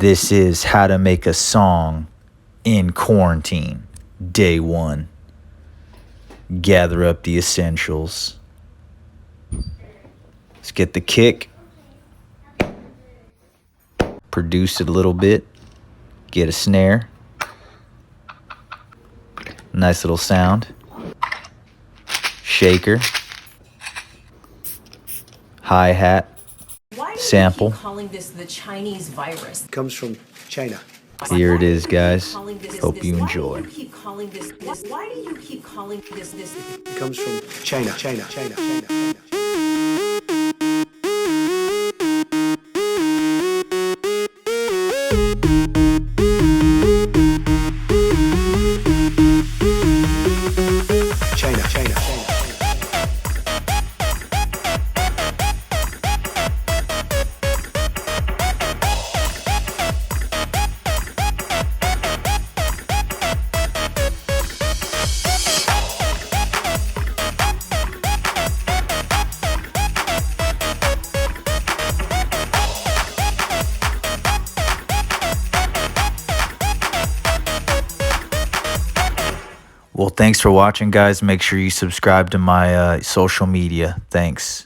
This is how to make a song in quarantine, day 1. Gather up the essentials. Let's get the kick. Produce it a little bit. Get a snare. Nice little sound. Shaker. Hi-hat. Sample. Why do you keep calling this the Chinese virus? It comes from China. Here it is, guys. Hope you enjoy. Why do you keep calling this? Why do you keep calling this? It comes from China. Well, thanks for watching, guys. Make sure you subscribe to my social media. Thanks.